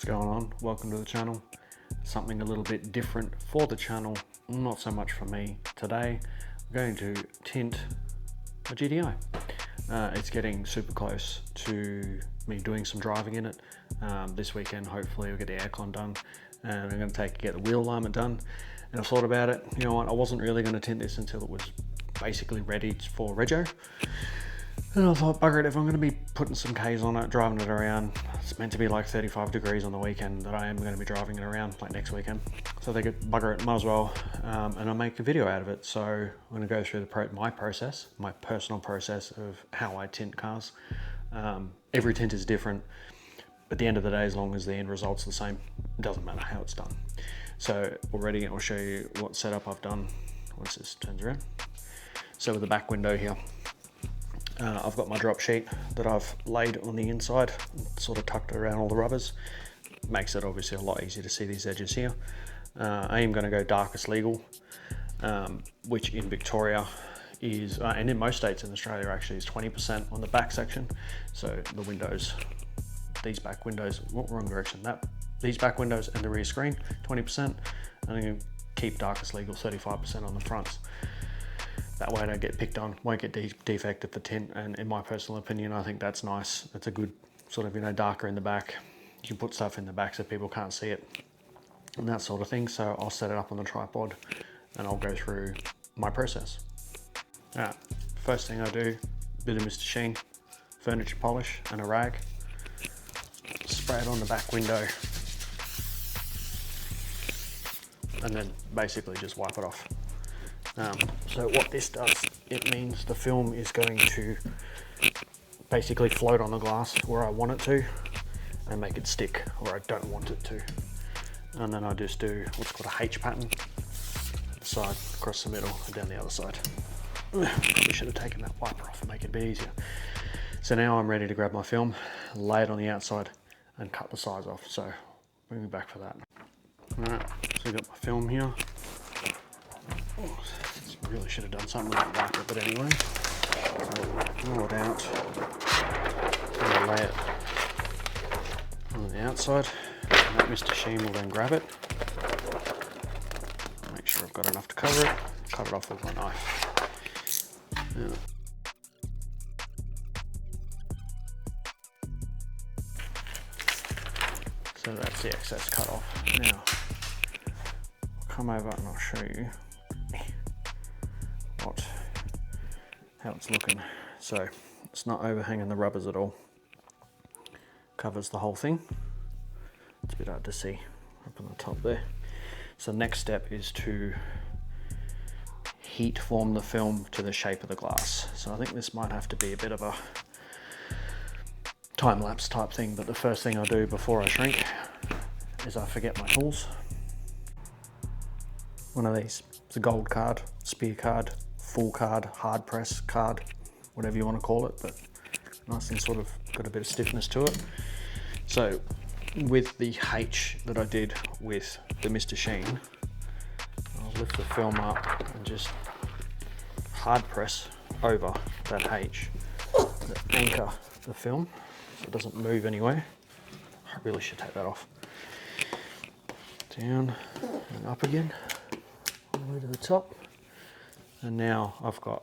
What's going on? Welcome to the channel. Something a little bit different for the channel, not so much for me. Today I'm going to tint a GTi. It's getting super close to me doing some driving in it. This weekend hopefully we'll get the aircon done and I'm going to get the wheel alignment done. And I thought about it, you know what, I wasn't really going to tint this until it was basically ready for rego. And I thought, bugger it, if I'm going to be putting some Ks on it, driving it around, it's meant to be like 35 degrees on the weekend that I am going to be driving it around, like next weekend. So I think, bugger it, might as well, and I'll make a video out of it. So I'm going to go through my process, my personal process of how I tint cars. Every tint is different. At the end of the day, as long as the end result's the same, it doesn't matter how it's done. So already I'll show you what setup I've done once this turns around. So with the back window here, I've got my drop sheet that I've laid on the inside, sort of tucked around all the rubbers. Makes it obviously a lot easier to see these edges here. I am going to go darkest legal, which in Victoria is, and in most states in Australia actually, is 20% on the back section. So the windows, these back windows, wrong direction, these back windows and the rear screen, 20%. And I'm going to keep darkest legal 35% on the fronts. That way I don't get picked on, won't get defected for tint, and in my personal opinion, I think that's nice. It's a good sort of, you know, darker in the back. You can put stuff in the back so people can't see it and that sort of thing. So I'll set it up on the tripod and I'll go through my process. Alright, first thing I do, bit of Mr. Sheen, furniture polish and a rag. Spray it on the back window and then basically just wipe it off. So what this does, it means the film is going to basically float on the glass where I want it to and make it stick where I don't want it to. And then I just do what's called a H pattern, the side, across the middle and down the other side. Probably should have taken that wiper off and make it a bit easier. So now I'm ready to grab my film, lay it on the outside and cut the sides off. So bring me back for that. Alright, so I've got my film here. Oh, really should have done something with that wiper, but anyway. So roll it out and lay it on the outside. And that Mr. Sheen will then grab it. Make sure I've got enough to cover it. Cut it off with my knife. Yeah. So that's the excess cut off. Now, I'll come over and I'll show you how it's looking. So it's not overhanging the rubbers at all. Covers the whole thing. It's a bit hard to see up on the top there. So the next step is to heat form the film to the shape of the glass. So I think this might have to be a bit of a time-lapse type thing, but the first thing I do before I shrink is I forget my tools. One of these, it's a gold card, spear card, full card, hard press card, whatever you want to call it, but nice and sort of got a bit of stiffness to it. So with the H that I did with the Mr. Sheen, I'll lift the film up and just hard press over that H to anchor the film so it doesn't move anywhere. I really should take that off. Down and up again, all the way to the top. And now I've got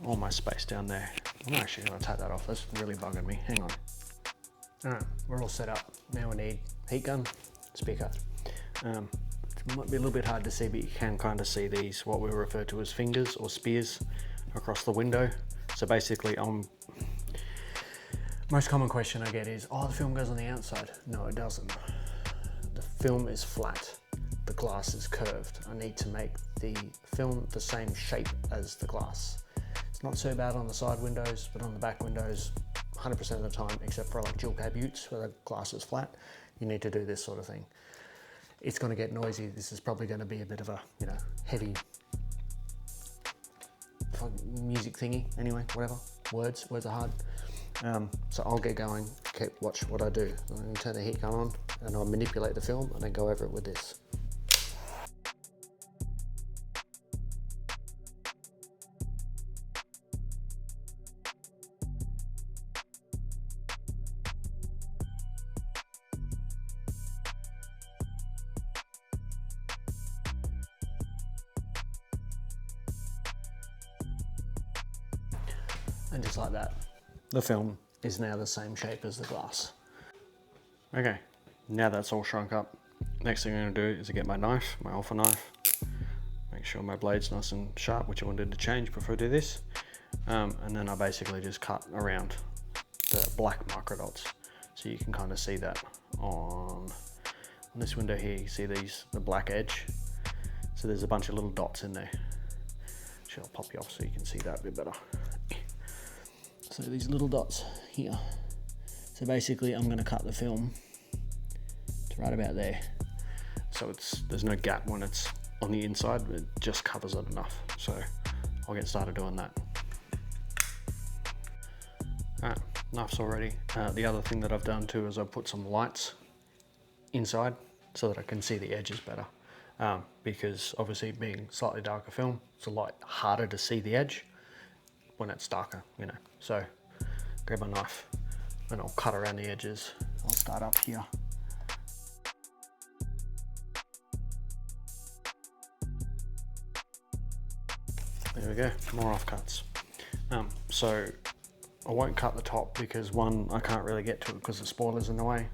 all my space down there. I'm actually going to take that off. That's really bugging me. Hang on. Alright, we're all set up. Now we need heat gun, spear card. It might be a little bit hard to see, but you can kind of see these, what we refer to as fingers or spears across the window. So basically, most common question I get is, oh, the film goes on the outside. No, it doesn't. The film is flat. The glass is curved. I need to make the film the same shape as the glass. It's not so bad on the side windows, but on the back windows, 100% of the time, except for like dual cab utes where the glass is flat, you need to do this sort of thing. It's going to get noisy. This is probably going to be a bit of a, you know, heavy music thingy. Anyway, whatever. Words are hard. So I'll get going, watch what I do. I'm going to turn the heat gun on and I'll manipulate the film and then go over it with this. And just like that, the film is now the same shape as the glass. Okay, now that's all shrunk up. Next thing I'm gonna do is get my knife, my alpha knife. Make sure my blade's nice and sharp, which I wanted to change before I do this. And then I basically just cut around the black microdots. So you can kind of see that on this window here. You see the black edge. So there's a bunch of little dots in there. Actually, I'll pop you off so you can see that a bit better. So these little dots here. So basically I'm going to cut the film to right about there. So there's no gap when it's on the inside, it just covers it enough. So I'll get started doing that. Alright, knife's all ready. The other thing that I've done too is I've put some lights inside so that I can see the edges better. Because obviously being slightly darker film, it's a lot harder to see the edge when it's darker, you know. So grab my knife and I'll cut around the edges. I'll start up here. There we go, more offcuts. So I won't cut the top because one, I can't really get to it because the spoiler's in the way.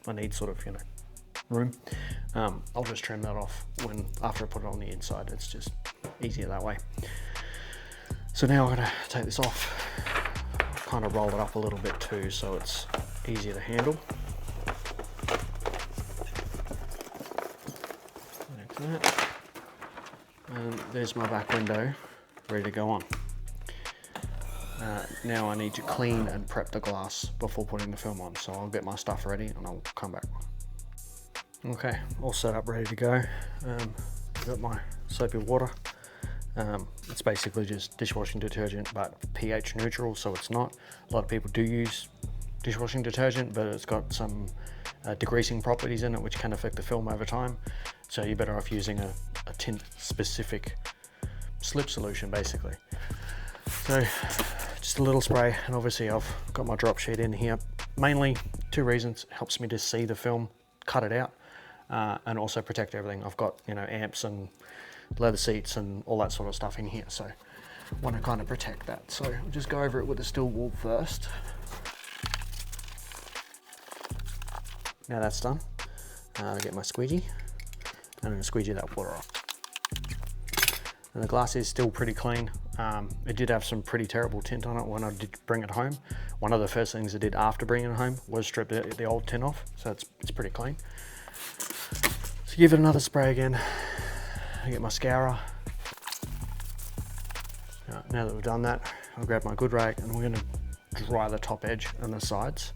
I need sort of, you know, room. I'll just trim that off after I put it on the inside. It's just easier that way. So now I'm gonna take this off, kind of roll it up a little bit too so it's easier to handle. Like that. And there's my back window ready to go on. Now I need to clean and prep the glass before putting the film on, so I'll get my stuff ready and I'll come back. Okay, all set up, ready to go. Got my soapy water. It's basically just dishwashing detergent, but pH neutral, so it's not. A lot of people do use dishwashing detergent, but it's got some degreasing properties in it which can affect the film over time. So you're better off using a tint specific slip solution basically. So just a little spray, and obviously I've got my drop sheet in here. Mainly two reasons: it helps me to see the film, cut it out, and also protect everything. I've got, you know, amps and leather seats and all that sort of stuff in here, so I want to kind of protect that. So I'll just go over it with a steel wool first. Now that's done, I'll get my squeegee and I'm going to squeegee that water off. And the glass is still pretty clean. It did have some pretty terrible tint on it when I did bring it home. One of the first things I did after bringing it home was strip the old tint off, so it's pretty clean. So give it another spray again. I get my scourer. Now that we've done that, I'll grab my good rag and we're going to dry the top edge and the sides.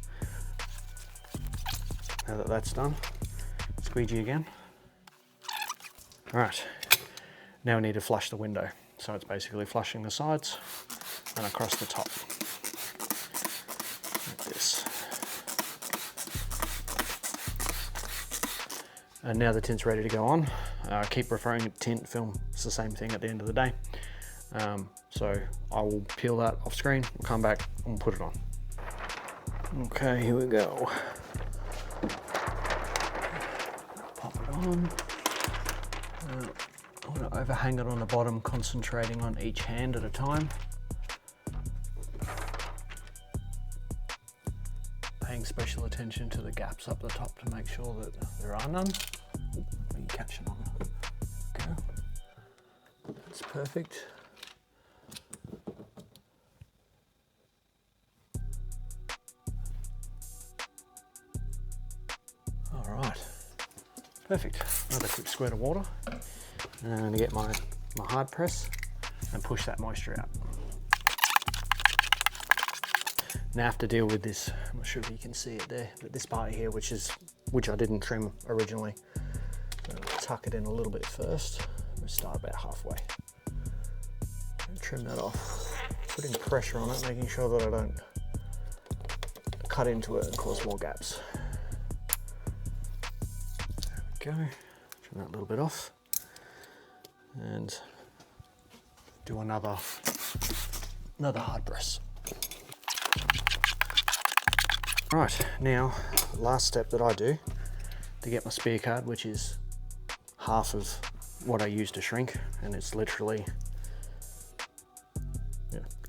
Now that that's done, squeegee again. All right, now we need to flush the window. So it's basically flushing the sides and across the top, like this. And now the tint's ready to go on. I keep referring to tint film, it's the same thing at the end of the day. So I will peel that off screen, we'll come back and put it on. Okay, here we go. Pop it on. I'm going to overhang it on the bottom, concentrating on each hand at a time. Paying special attention to the gaps up the top to make sure that there are none. Are you catching on? Go. That's perfect. All right, perfect. Another quick squirt of water. And I'm going to get my hard press and push that moisture out. Now I have to deal with this, I'm not sure if you can see it there, but this part here, which I didn't trim originally. I'll tuck it in a little bit first. We'll start about halfway. Trim that off, putting pressure on it, making sure that I don't cut into it and cause more gaps. There we go, trim that little bit off. And do another hard press. Right, now last step that I do to get my spear card, which is half of what I use to shrink, and it's literally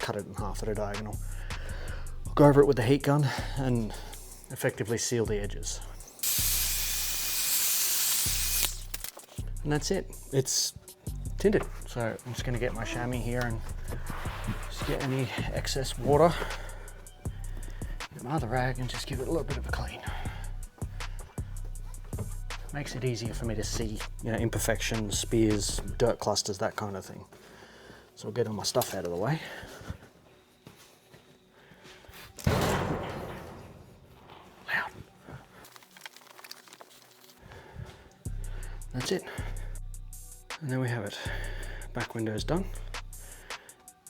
cut it in half at a diagonal. I'll go over it with the heat gun and effectively seal the edges. And that's it. It's tinted. So I'm just going to get my chamois here and just get any excess water. Get my other rag and just give it a little bit of a clean. Makes it easier for me to see, you know, imperfections, spears, dirt clusters, that kind of thing. So I'll get all my stuff out of the way. Loud. That's it. And there we have it. Back window's done.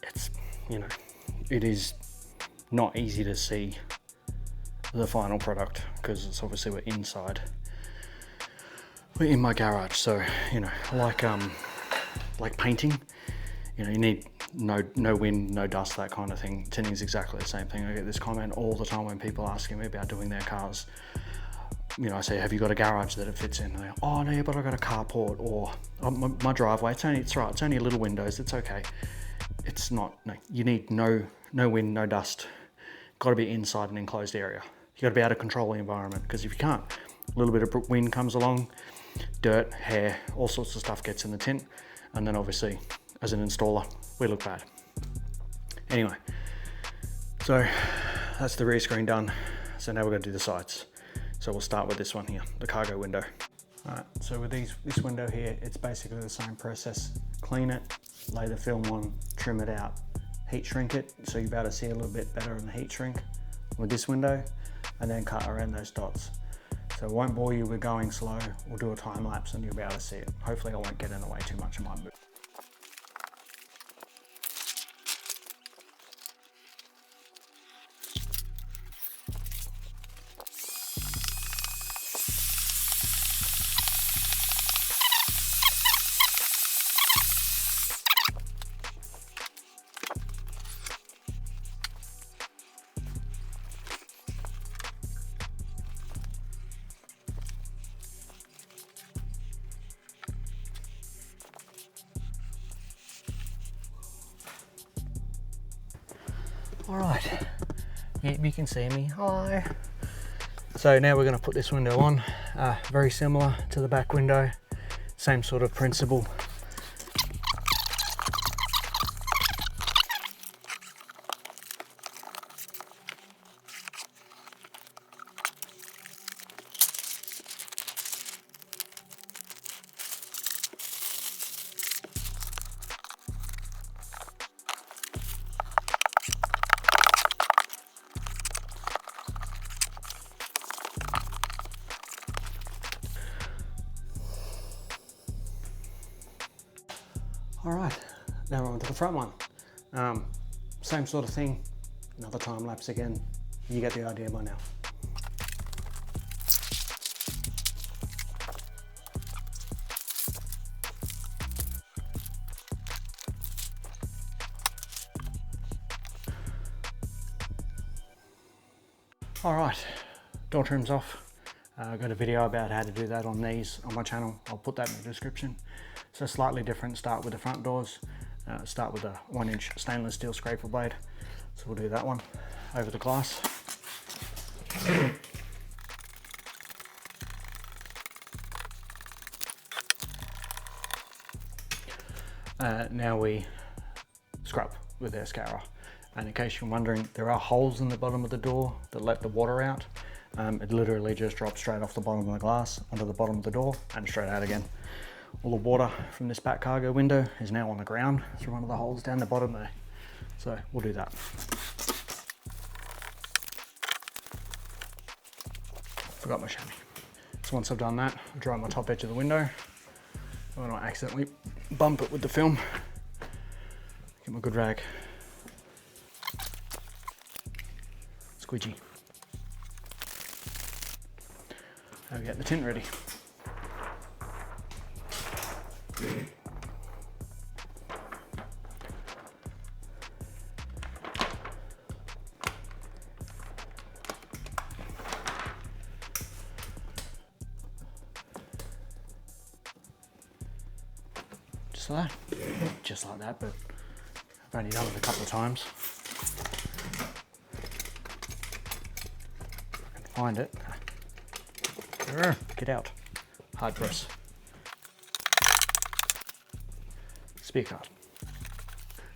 It's, you know, it is not easy to see the final product because it's obviously we're inside. We're in my garage, so, you know, like painting, you know, you need no wind, no dust, that kind of thing. Tinting is exactly the same thing. I get this comment all the time when people are asking me about doing their cars. You know, I say, have you got a garage that it fits in? And they go, oh no, but I've got a carport, or oh, my driveway, it's right, it's only little windows, it's okay. It's not, no, you need no wind, no dust. Got to be inside an enclosed area. You got to be able to control the environment, because if you can't, a little bit of wind comes along, dirt, hair, all sorts of stuff gets in the tint, and then obviously, as an installer, we look bad. Anyway, so that's the rear screen done. So now we're going to do the sides. So we'll start with this one here, the cargo window. All right, so with this window here, it's basically the same process. Clean it, lay the film on, trim it out, heat shrink it, so you'll be able to see a little bit better in the heat shrink with this window, and then cut around those dots. So it won't bore you with going slow. We'll do a time lapse and you'll be able to see it. Hopefully I won't get in the way too much. I might move. All right, yep, you can see me, hi. So now we're gonna put this window on, very similar to the back window, same sort of principle. All right, now we're on to the front one. Same sort of thing, another time lapse again. You get the idea by now. All right, door trim's off. I've got a video about how to do that on these on my channel. I'll put that in the description. So slightly different, start with the front doors. Start with a 1-inch stainless steel scraper blade. So we'll do that one over the glass. Now we scrub with our scourer. And in case you're wondering, there are holes in the bottom of the door that let the water out. It literally just drops straight off the bottom of the glass onto the bottom of the door and straight out again. All the water from this back cargo window is now on the ground through one of the holes down the bottom there. So we'll do that. Forgot my chamois. So once I've done that, I'll dry my top edge of the window. I don't accidentally bump it with the film. Get my good rag. Squidgy. Now we get the tint ready. Just like that, but I've only done it a couple of times. If I can find it. Get out. Hard press. Spear card.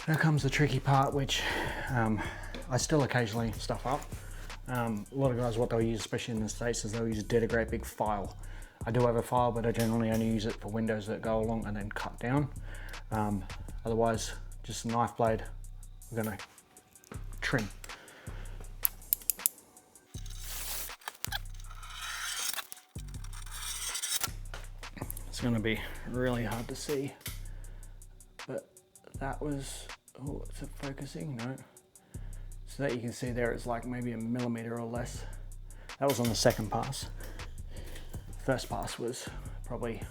Now comes the tricky part, which I still occasionally stuff up. A lot of guys, what they'll use, especially in the States, is they'll use a great big file. I do have a file, but I generally only use it for windows that go along and then cut down. Otherwise, just a knife blade, I'm gonna trim. It's gonna be really hard to see, but that was, oh, is it focusing? No. So that you can see there, it's like maybe a millimeter or less. That was on the second pass. First pass was probably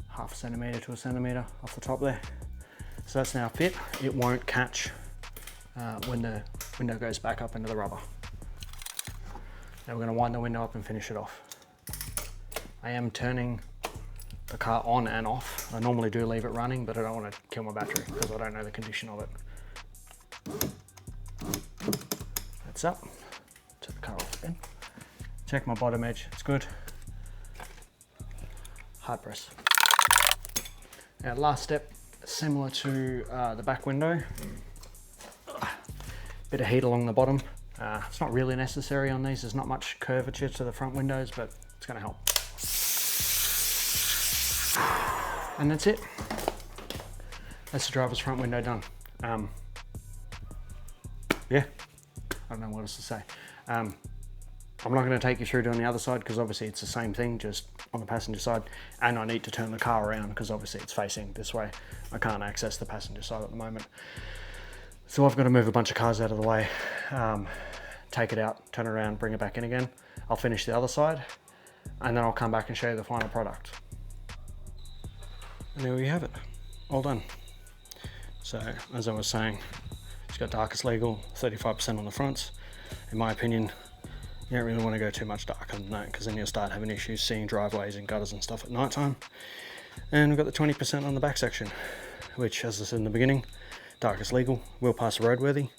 half a centimeter to a centimeter off the top there. So that's now fit. It won't catch when the window goes back up into the rubber. Now we're going to wind the window up and finish it off. I am turning the car on and off. I normally do leave it running, but I don't want to kill my battery because I don't know the condition of it. That's up. Turn the car off again. Check my bottom edge, it's good. Hard press. Now last step, similar to the back window. Bit of heat along the bottom. It's not really necessary on these, there's not much curvature to the front windows, but it's going to help. And that's it. That's the driver's front window done. Yeah, I don't know what else to say. I'm not going to take you through doing the other side because obviously it's the same thing, just on the passenger side, and I need to turn the car around because obviously it's facing this way. I can't access the passenger side at the moment. So I've got to move a bunch of cars out of the way, take it out, turn it around, bring it back in again. I'll finish the other side and then I'll come back and show you the final product. And there we have it, all done. So as I was saying, it's got darkest legal, 35% on the fronts. In my opinion, you don't really want to go too much darker than that because then you'll start having issues seeing driveways and gutters and stuff at night time. And we've got the 20% on the back section, which, as I said in the beginning, darkest legal, will pass roadworthy.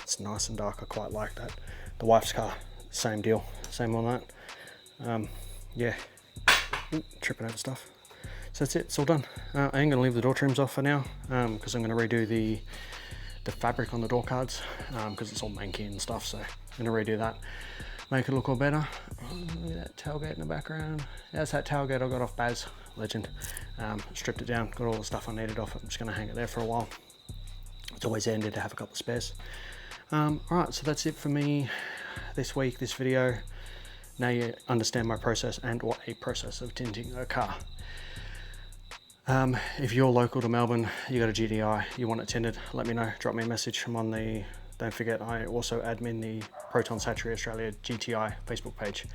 It's nice and dark, I quite like that. The wife's car, same deal, same on that. Yeah, tripping over stuff. So that's it, it's all done. I am going to leave the door trims off for now because I'm going to redo the fabric on the door cards because it's all manky and stuff, so I'm going to redo that, make it look all better. Oh, look at that tailgate in the background. That's that tailgate I got off Baz, legend. Stripped it down, got all the stuff I needed off it. I'm just going to hang it there for a while. It's always handy to have a couple of spares. Alright, so that's it for me this week, this video. Now you understand my process and what a process of tinting a car. If you're local to Melbourne, you got a GTi, you want it tinted, let me know, drop me a message. I'm on the, don't forget, I also admin the Proton Satchery Australia GTi Facebook page.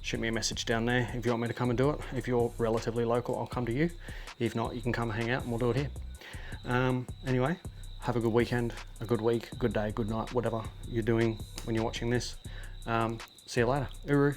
Shoot me a message down there if you want me to come and do it. If you're relatively local, I'll come to you. If not, you can come and hang out and we'll do it here. Anyway, have a good weekend, a good week, good day, good night, whatever you're doing when you're watching this. See you later. Uru.